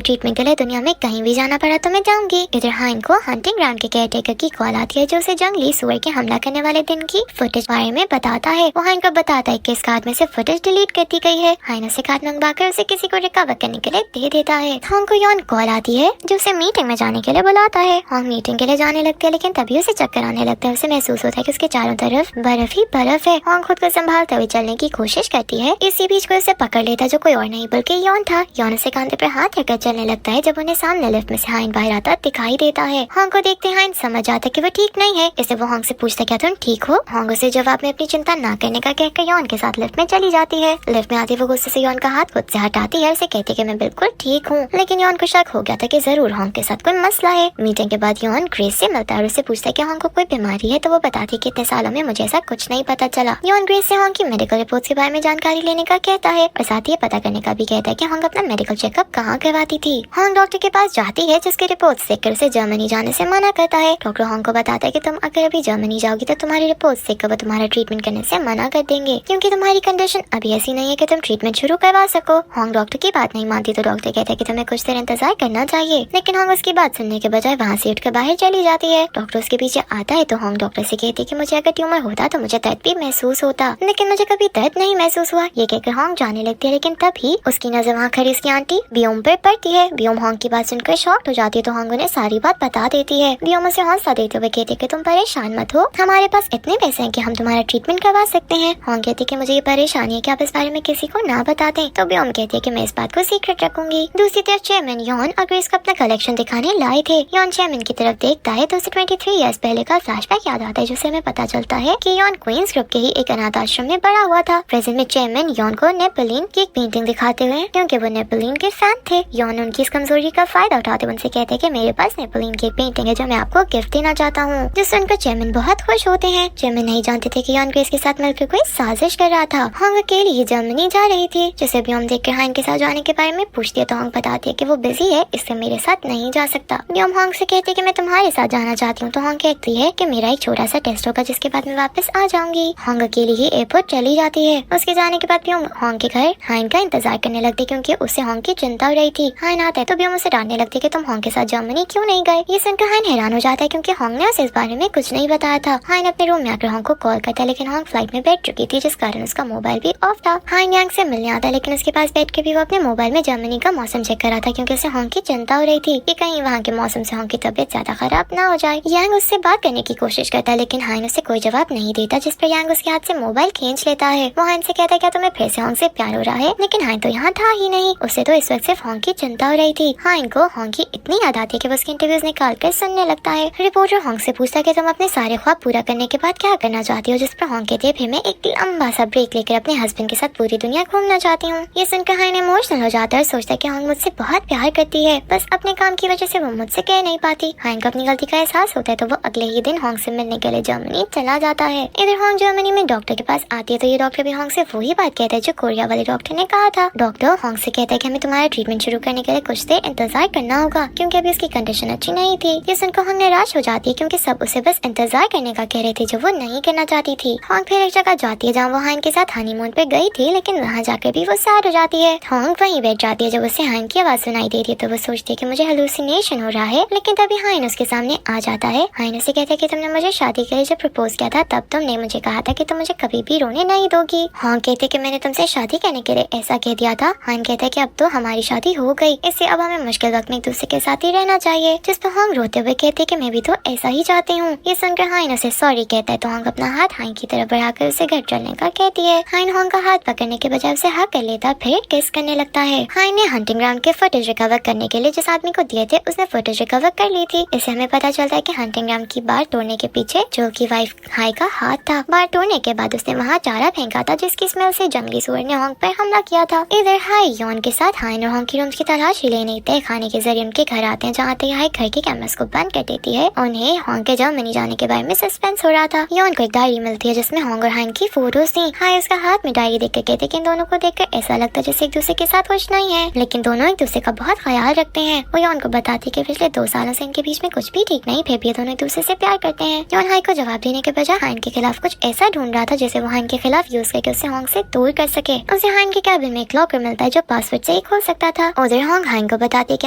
ट्रीटमेंट के लिए दुनिया में कहीं भी जाना पड़ा तो मैं जाऊंगी। इधर हाइन को हंटिंग ग्राउंड के केयरटेकर की कॉल आती है जो उसे जंगली सुअर के हमला करने वाले दिन की फुटेज बारे में बताता है। वो हाइन को बताता है कि इस कार्ड में से फुटेज डिलीट कर दी गई है। हाइन उसे कार्ड मंगवाकर उसे किसी को रिकवर करने के लिए दे देता है। हॉन्ग को यॉन कॉल आती है जो उसे मीटिंग में जाने के लिए बुलाता है। हॉन्ग मीटिंग के लिए जाने लगते हैं लेकिन तभी उसे चक्कर आने लगता है। उसे महसूस होता है कि उसके चारों तरफ बर्फ ही बर्फ है। हॉन्ग खुद को संभालते हुए चलने की कोशिश करती है। इसी बीच कोई उसे पकड़ लेता जो कोई और नहीं बल्कि यॉन था। यॉन उसे कांधे पर हाथ रखकर चलने लगता है जब उन्हें सामने लिफ्ट में से हाइन बाहर आता दिखाई देता है। हॉन्ग को देखते हाइन समझ जाता है कि वो ठीक नहीं है। इससे वो हॉन्ग से पूछता क्या तुम ठीक हो। हॉन्ग उसे जवाब में अपनी चिंता ना करने का कहकर यॉन के साथ लिफ्ट में चली जाती है। लिफ्ट में आती वो गुस्से से यॉन का हाथ खुद से हटाती है। उसे कहती कि मैं बिल्कुल ठीक हूँ, लेकिन यॉन को शक हो गया था कि जरूर हॉन्ग के साथ कोई मसला है। मीटिंग के बाद यॉन ग्रेस से मिलता है और उससे पूछता है कि हॉन्ग को कोई बीमारी है तो वो बताती कि इतने सालों में मुझे ऐसा कुछ नहीं पता चला। यॉन ग्रेस से हॉन्ग की मेडिकल रिपोर्ट के बारे में जानकारी लेने का कहता है और साथ ही पता करने का भी कहता है कि हॉन्ग अपना मेडिकल चेकअप कहाँ करवाती थी। हॉन्ग डॉक्टर के पास जाती है जिसके रिपोर्ट देखकर उसे जर्मनी जाने से मना करता है। डॉक्टर हॉन्ग को बताता है कि तुम अगर अभी जर्मनी जाओगी तो तुम्हारी रिपोर्ट देखकर वो तुम्हारा ट्रीटमेंट करने से मना कर देंगे क्योंकि तुम्हारी कंडीशन अभी ऐसी नहीं है कि तुम ट्रीटमेंट शुरू करवा सको। हॉन्ग डॉक्टर की बात नहीं मानती तो डॉक्टर कहता है कि तुम्हें कुछ देर इंतजार करना चाहिए, लेकिन हॉन्ग उसकी बात सुनने के बजाय वहाँ से उठकर बाहर चली जाती है। डॉक्टर उसके पीछे आता है तो हॉन्ग डॉक्टर से कहती है कि मुझे अगर ट्यूमर होता तो मुझे दर्द भी महसूस होता, लेकिन मुझे कभी दर्द नहीं महसूस हुआ। ये कहकर हॉन्ग जाने लगती है लेकिन तभी उसकी नजर वहाँ खड़ी उसकी आंटी बियोम पर पड़ती है। बियोम हॉन्ग की बात सुनकर शॉक्ड हो जाती है तो हॉन्ग उन्हें सारी बात बता देती है। बियोम उसे हौसला देते हुए कहती है कि तुम परेशान मत हो, हमारे पास इतने पैसे हैं कि हम तुम्हारा ट्रीटमेंट करवा सकते हैं। हॉन्ग कहती है कि मुझे ये परेशानी है कि आप इस बारे में किसी को ना बता दें, तो बियोम कहती है कि मैं इस बात को सीक्रेट रखूंगी। दूसरी तरफ चेयरमैन यॉन और ग्रेस को अपना कलेक्शन दिखाने लाए थे। यॉन चेयरमैन की तरफ देखता है तो उसे 23 इयर्स पहले का फ्लैशबैक याद आता है जिससे हमें पता चलता है कि यॉन क्वींस ग्रुप के ही एक अनाथ आश्रम में बड़ा हुआ था। प्रेजेंट में चेयरमैन यॉन को नेपोलियन की एक पेंटिंग दिखाते हुए क्योंकि वो नेपोलियन के फैन थे। यॉन उनकी इस कमजोरी का फायदा उठाते उनसे कहते हैं कि मेरे पास नेपोलियन की एक पेंटिंग है जो मैं आपको गिफ्ट देना चाहता हूँ, जिससे उनका चेयरमैन बहुत खुश होते हैं। चेयरमैन नहीं जानते थे कि यॉन ग्रेस के साथ मिलकर कोई साजिश कर रहा था। हॉन्ग अकेले ही जर्मनी जा रही थी जिसे बियोम देखकर हाइन के साथ जाने के बारे में पूछती है तो हॉन्ग बताती है कि वो बिजी है इससे मेरे साथ नहीं जा सकता। बियोम हॉन्ग से कहती है कि मैं तुम्हारे साथ जाना चाहती हूँ तो हॉन्ग कहती है कि मेरा एक छोटा सा टेस्ट होगा जिसके बाद मैं वापस आ जाऊंगी। हॉन्ग अकेली ही एयरपोर्ट चली जाती है। उसके जाने के बाद बियोम हॉन्ग के घर हाइन का इंतजार करने लगती क्योंकि उससे हॉन्ग की चिंता हो रही थी। हाइन आता है तो बियोम उसे डांटने लगती है कि तुम हॉन्ग के साथ जर्मनी क्यों नहीं गए। ये सुनकर हाइन हैरान हो जाता है क्योंकि हॉन्ग ने उसे इस बारे में कुछ नहीं बताया था। हाइन अपने रूम में आकर हॉन्ग को कॉल करता है लेकिन हॉन्ग फ्लाइट में बैठ चुकी थी जिस कारण उसका मोबाइल भी ऑफ था। हाइन यांग से मिलने आता है लेकिन उसके पास बैठ के भी वो अपने मोबाइल में जर्मनी का मौसम चेक कर रहा था क्योंकि उसे हॉन्ग की चिंता हो रही थी कि कहीं वहाँ के मौसम से हॉन्ग की तबीयत ज्यादा खराब ना हो जाए। यांग उससे बात करने की कोशिश करता है लेकिन हाइन उससे कोई जवाब नहीं देता जिस पर यांग उसके हाथ से मोबाइल खींच लेता है। वो हाइन से कहता है क्या तुम्हें फिर से हॉन्ग से प्यार हो रहा है, लेकिन हाइन तो यहाँ था ही नहीं। उसे तो इस वक्त सिर्फ हॉन्ग की चिंता हो रही थी। हाइन को हॉन्ग की इतनी याद आती है कि वो उसके इंटरव्यूज निकाल कर सुनने लगता है। रिपोर्टर हॉन्ग से पूछता है कि तुम अपने सारे ख्वाब पूरा करने के बाद क्या करना चाहती हो, जिस पर हॉन्ग कहती है फिर मैं एक लंबा सा ब्रेक लेकर अपने हस्बैंड के साथ पूरी दुनिया घूमना चाहती हूँ। ये सुनकर हाइन इमोशनल हो जाता है और सोचता है कि हॉन्ग मुझसे बहुत प्यार करती है, बस अपने काम की वजह से वो मुझसे कह नहीं पाती। हाइन को अपनी गलती का एहसास होता है तो वो अगले ही दिन हॉन्ग से मिलने के लिए जर्मनी चला जाता है। इधर हॉन्ग जर्मनी में डॉक्टर के पास आती है तो ये डॉक्टर भी हॉन्ग से वही बात कहता है जो कोरिया वाले डॉक्टर ने कहा था। डॉक्टर हॉन्ग से कहता है कि हमें तुम्हारा ट्रीटमेंट शुरू करने के लिए कुछ देर इंतजार करना होगा क्योंकि अभी उसकी कंडीशन अच्छी नहीं थी। ये सुनकर हॉन्ग निराश हो जाती है क्योंकि सब उसे बस इंतजार करने का कह रहे थे जो वो नहीं करना चाहती थी। हॉन्ग फिर एक जगह जाती है जहाँ वो हाइन के साथ हनीमून पे गई थी लेकिन वहाँ जाकर भी वो सैड हो जाती है। हॉन्ग वहीं बैठ जाती है जब उसे हाइन की आवाज सुनाई देती है तो वो सोचती है कि मुझे हेलुसिनेशन हो रहा है, लेकिन तभी हाइन उसके सामने आ जाता है। हाइन उसे कहता है कि तुमने मुझे शादी के लिए जब प्रपोज किया था तब तुमने मुझे कहा था कि तुम मुझे कभी भी रोने नहीं दोगी। हॉन्ग कहते कि मैंने तुमसे शादी करने के लिए ऐसा कह दिया था। हाइन कहता है कि अब तो हमारी शादी हो गई, इससे अब हमें मुश्किल वक्त में एक दूसरे के साथ ही रहना चाहिए, जिस पर हॉन्ग रोते हुए कहते कि मैं भी तो ऐसा ही चाहती हूँ। ये सुनकर हाइन उसे सॉरी कहता है तो हॉन्ग अपना हाथ हाइन की तरफ बढ़ाकर उसे घर चलने का कहती है। हाइन हॉन्ग का हाथ पकड़ने के बजाय उसे हक कर लेता फिर किस करने लगता है। हाइन ने हंटिंग ग्राउंड के फुटेज रिकवर करने के लिए जिस आदमी को दिए थे उसने फुटेज रिकवर कर ली थी। इससे हमें पता चलता है कि हंटिंग ग्राउंड की बार तोड़ने के पीछे जो की वाइफ हाई का हाथ था। बार तोड़ने के बाद उसने वहाँ चारा फेंका था जिसकी स्मेल से जंगली सुअर ने हॉन्ग पर हमला किया था। इधर हाई यॉन के साथ हाइन और हॉन्ग की रूम्स की तलाशी लेने तय खाने के जरिए उनके घर आते हैं जहाँ हाई घर के कैमरास को बंद कर देती है। उन्हें हॉन्ग के जर्मनी जाने के बारे में सस्पेंस हो रहा था। यॉन को एक डायरी मिलती है जिसमें हॉन्ग और हाइन की फोटोज थी। हाई उसका हाथ में डायरी देख कर कहते कि इन दोनों को देखकर ऐसा लगता है जैसे एक दूसरे के साथ कुछ नहीं है, लेकिन दोनों एक दूसरे का बहुत ख्याल रखते हैं। वो यॉन को बताती कि पिछले 2 सालों से इनके बीच में कुछ भी ठीक नहीं, फिर भी दोनों एक दूसरे से प्यार करते हैं। यॉन हाई को जवाब देने के बजाय हाइन के खिलाफ कुछ ऐसा ढूंढ रहा था जिसे वो हाइन के खिलाफ यूज करके उससे हॉन्ग से दूर कर सके। उसे हाइन के कैबिन में एक लॉकर मिलता है जो पासवर्ड से ही खोल सकता था। उधर होंग हाइन को बताती है कि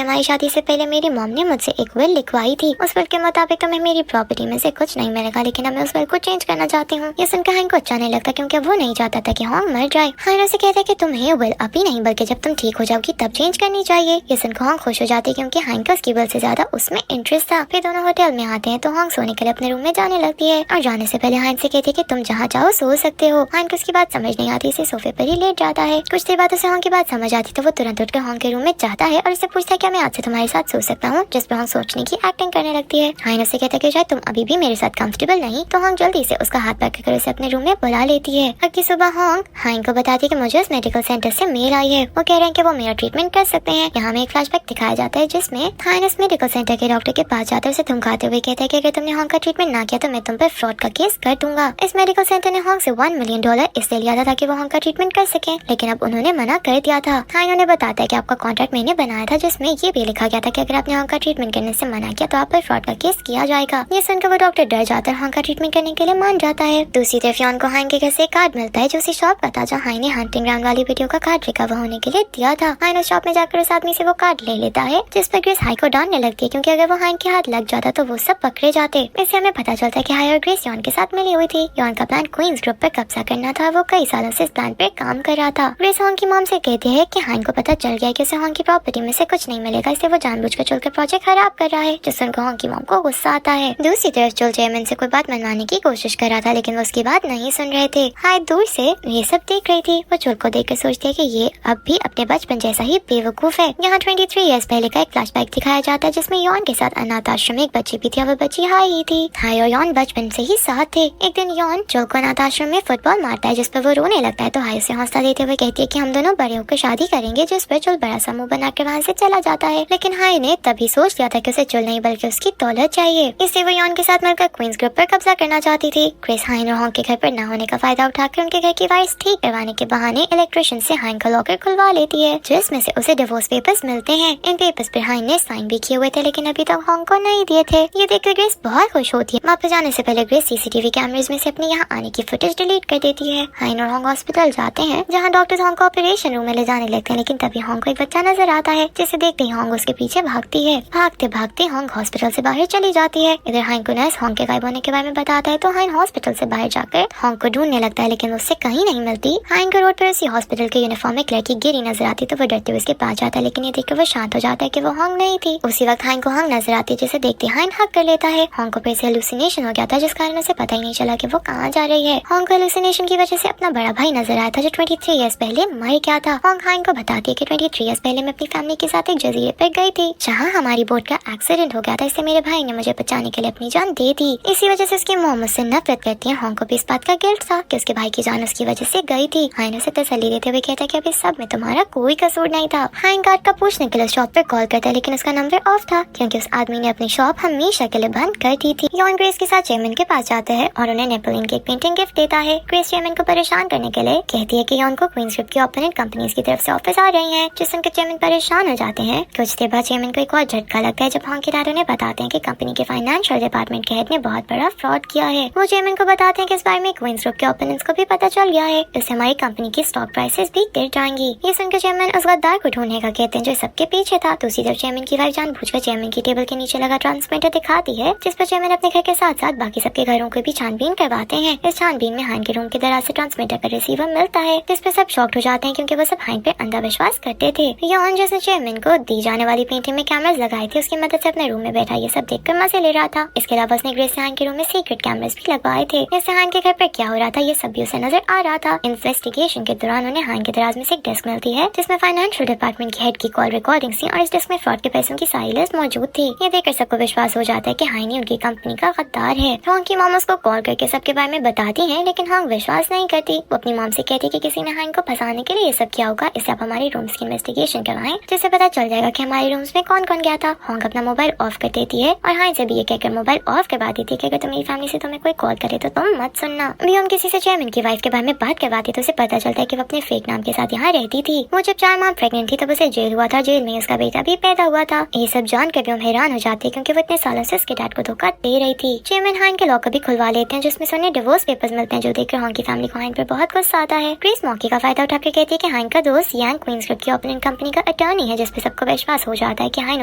हमारी शादी से पहले मेरी मॉम ने मुझसे एक विल लिखवाई थी। उस विल के मुताबिक तुम्हें मेरी प्रॉपर्टी में से कुछ नहीं मिलेगा, लेकिन अब मैं उस विल को चेंज करना चाहती हूँ। ये सुनकर हाइन को अच्छा नहीं लगता क्योंकि वो नहीं चाहता था कि होंग मर जाए। हाइन उसे कहता है कि तुम्हें विल अभी नहीं बल्कि जब तुम ठीक हो जाओगी तब चेंज करनी चाहिए। ये सुनकर होंग खुश हो जाती है क्योंकि हाइन का उसकी विल से ज्यादा उसमें इंटरेस्ट था। फिर दोनों होटल में आते हैं तो होंग सोने के लिए अपने रूम में जाने लगती है और जाने से पहले हाइन से कहती है कि तुम जहाँ चाहो सो सकते हो। हाइन को उसकी बात समझ नहीं आती, इसे सोफे पर ही लेट जाता है। कुछ देर बाद उसे होंग की बात समझ आती तो वो तुरंत उठकर होंग के रूम में जाता है और उससे पूछता है क्या मैं आज से तुम्हारे साथ सो सकता हूँ, जिस पर होंग सोचने की एक्टिंग करने लगती है। हाइन उससे कहता है कि शायद तुम अभी भी मेरे साथ कंफर्टेबल नहीं, तो होंग जल्दी से उसका हाथ पकड़कर उसे अपने रूम में बुला लेती है। अगली सुबह होंग हाइन को बताती है कि मुझे उस मेडिकल सेंटर से मेल आई है। वो कह रहे हैं कि वो मेरा ट्रीटमेंट कर सकते हैं। यहाँ में एक फ्लैशबैक दिखाया जाता है जिसमें हाइन इस मेडिकल सेंटर के डॉक्टर के पास जाकर उसे धमकाते हुए कहता है कि अगर तुमने होंग का ट्रीटमेंट ना किया तो मैं तुम पर फ्रॉड का केस कर दूंगा। इस मेडिकल सेंटर ने होंग से $1 मिलियन इसलिए लिया था ताकि वो होंग का ट्रीटमेंट कर सके, लेकिन अब उन्होंने मना कर दिया था। हाइन उन्हें बताता है कि आपका कॉन्ट्रैक्ट मैंने बनाया था जिसमें ये भी लिखा गया था कि अगर आपने होंग का ट्रीटमेंट करने से मना किया तो आप पर फ्रॉड का केस किया जाएगा। ये सुनकर वो डॉक्टर डर जाता है, होंग का ट्रीटमेंट करने के लिए मान जाता है। दूसरी तरफ यॉन को हाइन के घर से एक कार्ड मिलता है जो उसी शॉप का था जहाँ हाइन ने हंटिंग ग्राउंड वाली वीडियो का कार्ड रिकवर होने के लिए दिया था। हाइन उस शॉप में जाकर उस आदमी से वो कार्ड ले लेता है, जिस पर ग्रेस हाई को डांटने लगती है क्योंकि अगर वो हाइन के हाथ लग जाता तो वो सब पकड़े जाते। इससे हमें पता चलता है कि हाई और ग्रेस यॉन के साथ मिली हुई थी। यॉन का प्लान क्वींस ग्रुप पर कब्जा करना था, वो कई सालों से इस प्लान पे काम कर रहा था। ग्रेस होंग की मॉम से कहती है कि हाइन को पता चल गया कि उसे होंग की प्रॉपर्टी में से कुछ नहीं मिलेगा, इसलिए वो जानबूझकर चलकर प्रोजेक्ट खराब कर रहा है, जिससे उनको होंग की मॉम को गुस्सा आता है। दूसरी तरफ जोल चेयरमैन से कोई बात मनवाने की कोशिश कर रहा था लेकिन वो उसकी बात नहीं सुन रहे थे। हाई दूर से ये सब देख रही थी। वो जोल को देखकर सोचती है कि ये अब भी अपने बचपन जैसा ही बेवकूफ है। यहाँ 23 इयर्स पहले का एक फ्लैशबैक दिखाया जाता है जिसमें यॉन के साथ अनाथ आश्रम में एक बच्ची भी थी और वो बच्ची हाई ही थी। हाई और यॉन बचपन से ही साथ थे। एक दिन यॉन जोल को अनाथ आश्रम में फुटबॉल मारता है जिस पर वो रोने लगता है, तो हाई उसे हौसला देते हुए कहती है कि हम दोनों बड़े होकर शादी करेंगे, जिस पर जोल बड़ा सा मुंह बनाकर वहाँ से चला जाता है। लेकिन हाई ने तभी सोच लिया था कि उसे जोल नहीं बल्कि उसकी दौलत चाहिए, इसलिए वो यॉन के साथ मिलकर क्वींस ग्रुप पर कब्जा करना चाहती थी। ग्रेस हाइन और होंग के घर पर न होने का फायदा उठाकर उनके घर की वायर्स ठीक करवाने के बहाने इलेक्ट्रिशियन से हाइन का लॉकर खुलवा लेती है, जिसमें से उसे डिवोर्स पेपर्स मिलते हैं। इन पेपर्स पर हाइन ने साइन भी किए हुए थे लेकिन अभी तक होंग को नहीं दिए थे। ये देखकर ग्रेस बहुत खुश होती है। वापस जाने से पहले ग्रेस सीसीटीवी कैमरेज में से अपने यहाँ आने की फुटेज डिलीट कर देती है। हाइन और होंग हॉस्पिटल जाते हैं जहाँ डॉक्टर्स होंग को ऑपरेशन रूम में ले जाने लगते हैं, लेकिन तभी होंग को एक बच्चा नजर आता है जिसे देखते ही होंग उसके पीछे भागती है। भागते भागते होंग हॉस्पिटल से बाहर चली जाती है। इधर हाइन को नर्स होंग के गायब होने के बारे में बताता है तो हाइन हॉस्पिटल से बाहर जाकर होंग को ढूंढने लगता है लेकिन उससे कहीं नहीं मिलती। हाइन को रोड पर उसी हॉस्पिटल के यूनिफॉर्म में एक लड़की गिरी नजर आती तो वो डरते हुए उसके पास जाता है, लेकिन ये देखकर वो शांत हो जाता है कि वो होंग नहीं थी। उसी वक्त हाइन को होंग नजर आती है जिसे देखते हाइन हक कर लेता है। होंग को फिर से हेलुसिनेशन हो गया था जिस कारण उसे पता ही नहीं चला कि वो कहाँ जा रही है। होंग को हेलुसिनेशन की वजह से अपना बड़ा भाई नजर आया था जो 23 इयर्स पहले मर गया था। होंग हाइन को बताती है कि 23 इयर्स पहले मैं अपनी फैमिली के साथ एक जजीरे पर गई थी जहाँ हमारी बोट का एक्सीडेंट हो गया था, इससे मेरे भाई ने मुझे बचाने के लिए अपनी जान दे दी। इसी वजह से उसकी मॉम मुझसे नफरत करती है। होंग को भी इस बात का गिल्ट था कि उसके भाई की जान उसकी वजह से गई थी। हाइन उसे तसल्ली देते हुए कहता है कि अभी सब में तुम्हारा कोई कसूर नहीं था। हाइन गार्ड का पूछने के लिए शॉप पर कॉल करता है लेकिन उसका नंबर ऑफ था क्योंकि उस आदमी ने अपनी शॉप हमेशा के लिए बंद कर दी थी। यॉन ग्रेस के साथ चेयरमैन के पास जाते हैं और उन्हें नेपोलियन की एक पेंटिंग गिफ्ट देता है। ग्रेस चेयरमैन को परेशान करने के लिए कहती है कि यॉन को क्वींस ग्रुप की ओपोनेंट कंपनीज की तरफ से ऑफिस आ रही हैं, जिससे उनके चेयरमैन परेशान हो जाते हैं। कुछ देर बाद चेयरमैन को एक और झटका लगता है जब होंग के डैड उन्हें बताते हैं कि कंपनी के फाइनेंशियल डिपार्टमेंट के हेड ने बहुत बड़ा फ्रॉड किया है। वो चेयरमैन को बताते हैं कि इस बारे में क्वींस ग्रुप के ओपोनेंट्स को भी पता चल गया है, इससे हमारी कंपनी की स्टॉक प्राइसेस भी गिर जाएंगी। ये सुनकर चेयरमैन उस गद्दार को ढूंढने का कहते हैं जो सबके पीछे था। दूसरी तरफ चेयरमैन की वाइफ जानबूझकर चेयरमैन की टेबल के नीचे लगा ट्रांसमीटर दिखाती है जिस पर चेयरमैन अपने घर के साथ साथ बाकी सबके घरों को भी छानबीन करवाते हैं। इस छानबीन में हाइन के रूम के दराज से ट्रांसमीटर का रिसीवर मिलता है जिस पर सब शॉक्ड हो जाते हैं क्योंकि वो सब हाइन पे अंधविश्वास करते थे। यॉन जिसने चेयरमैन को दी जाने वाली पेंटिंग में कैमरास लगाए थे उसकी मदद से अपने रूम में बैठा ये सब देखकर मजे ले रहा था। इसके अलावा उसने ग्रेस से हाइन के रूम में सीक्रेट कैमरास भी लगवाए थे, इससे हाइन के घर पर क्या हो रहा था ये सब भी उसे नजर आ रहा था। इन्वेस्टिगेशन के दौरान उन्हें हाइन के दराज में से एक डेस्क मिलती है जिसमें फाइनेंशियल डिपार्टमेंट की हेड की कॉल रिकॉर्डिंग थी और इस डेस्क में फ्रॉड के पैसों की सारी लिस्ट मौजूद थी। ये देखकर सबको विश्वास हो जाता है कि हाइन ही उनकी कंपनी का गद्दार है। होंग की मॉम उसको कॉल करके सबके बारे में बताती है लेकिन होंग विश्वास नहीं करती। वो अपनी मॉम से कहती है कि किसी ने हाइन को फंसाने के लिए ये सब किया होगा, इससे आप हमारी रूम्स की इन्वेस्टिगेशन करवाएं जिससे पता चल जाएगा कि हमारे रूम्स में कौन कौन गया था। होंग अपना मोबाइल ऑफ कर देती है और हाइन से भी ये कहकर मोबाइल ऑफ करवा देती है कि अगर तुम्हारी फैमिली से तुम्हें कोई कॉल करे तो तुम मत सुनना। अभी हम किसी से चेयरमैन की वाइफ के बारे में बात करवाती तो उसे पता चलता है कि वो अपने फेक नाम के साथ यहाँ रहती थी। वो जब 4 माह प्रेग्नेंट थी तब उसे जेल हुआ था, जेल में उसका बेटा भी पैदा हुआ था। ये सब जानकर भी हम हैरान हो जाते हैं क्योंकि वो इतने सालों से उसके डैड को धोखा दे रही थी। चेयरमैन हाइन के लॉकर भी खुलवा लेते हैं जिसमें से उन्हें डिवोर्स पेपर्स मिलते हैं जो देखकर होंग की फैमिली को हाइन पर बहुत गुस्सा आता है। ग्रेस मौके का फायदा उठाकर कहती है कि हाइन का दोस्त यांग क्वींस की ओपनिंग कंपनी का अटॉर्नी है, जिसपे सबको विश्वास हो जाता है कि हाइन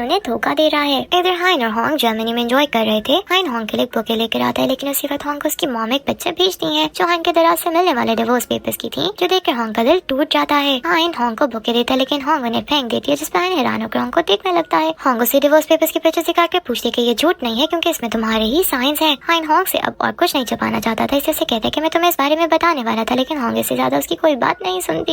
उन्हें धोखा दे रहा है। इधर हाइन और होंग जर्मनी में एंजॉय कर रहे थे। हाइन होंग के लिए बुके लेकर आता है, लेकिन उसी वक्त होंग को उसकी मॉम एक बच्चे भेजती है जो हाइन के दराज से मिलने वाले डिवोर्स पेपर्स की थी, जो देखकर होंग का दिल टूट जाता है। हाइन होंग को बुके देता है, लेकिन होंग उन्हें फेंक देती है, जिसपे हाइन हैरान होकर होंग को देखने लगता है। होंग उसे डिवोर्स पेपर्स की पिक्चर दिखा के पूछती है कि ये झूठ नहीं है क्योंकि इसमें तुम्हारे ही साइंस हैं। हाइन होंग से अब और कुछ नहीं छुपाना चाहता था, इससे कहते हैं कि मैं तुम्हें इस बारे में बताने वाला था, लेकिन होंग इससे ज्यादा उसकी कोई बात नहीं सुनती।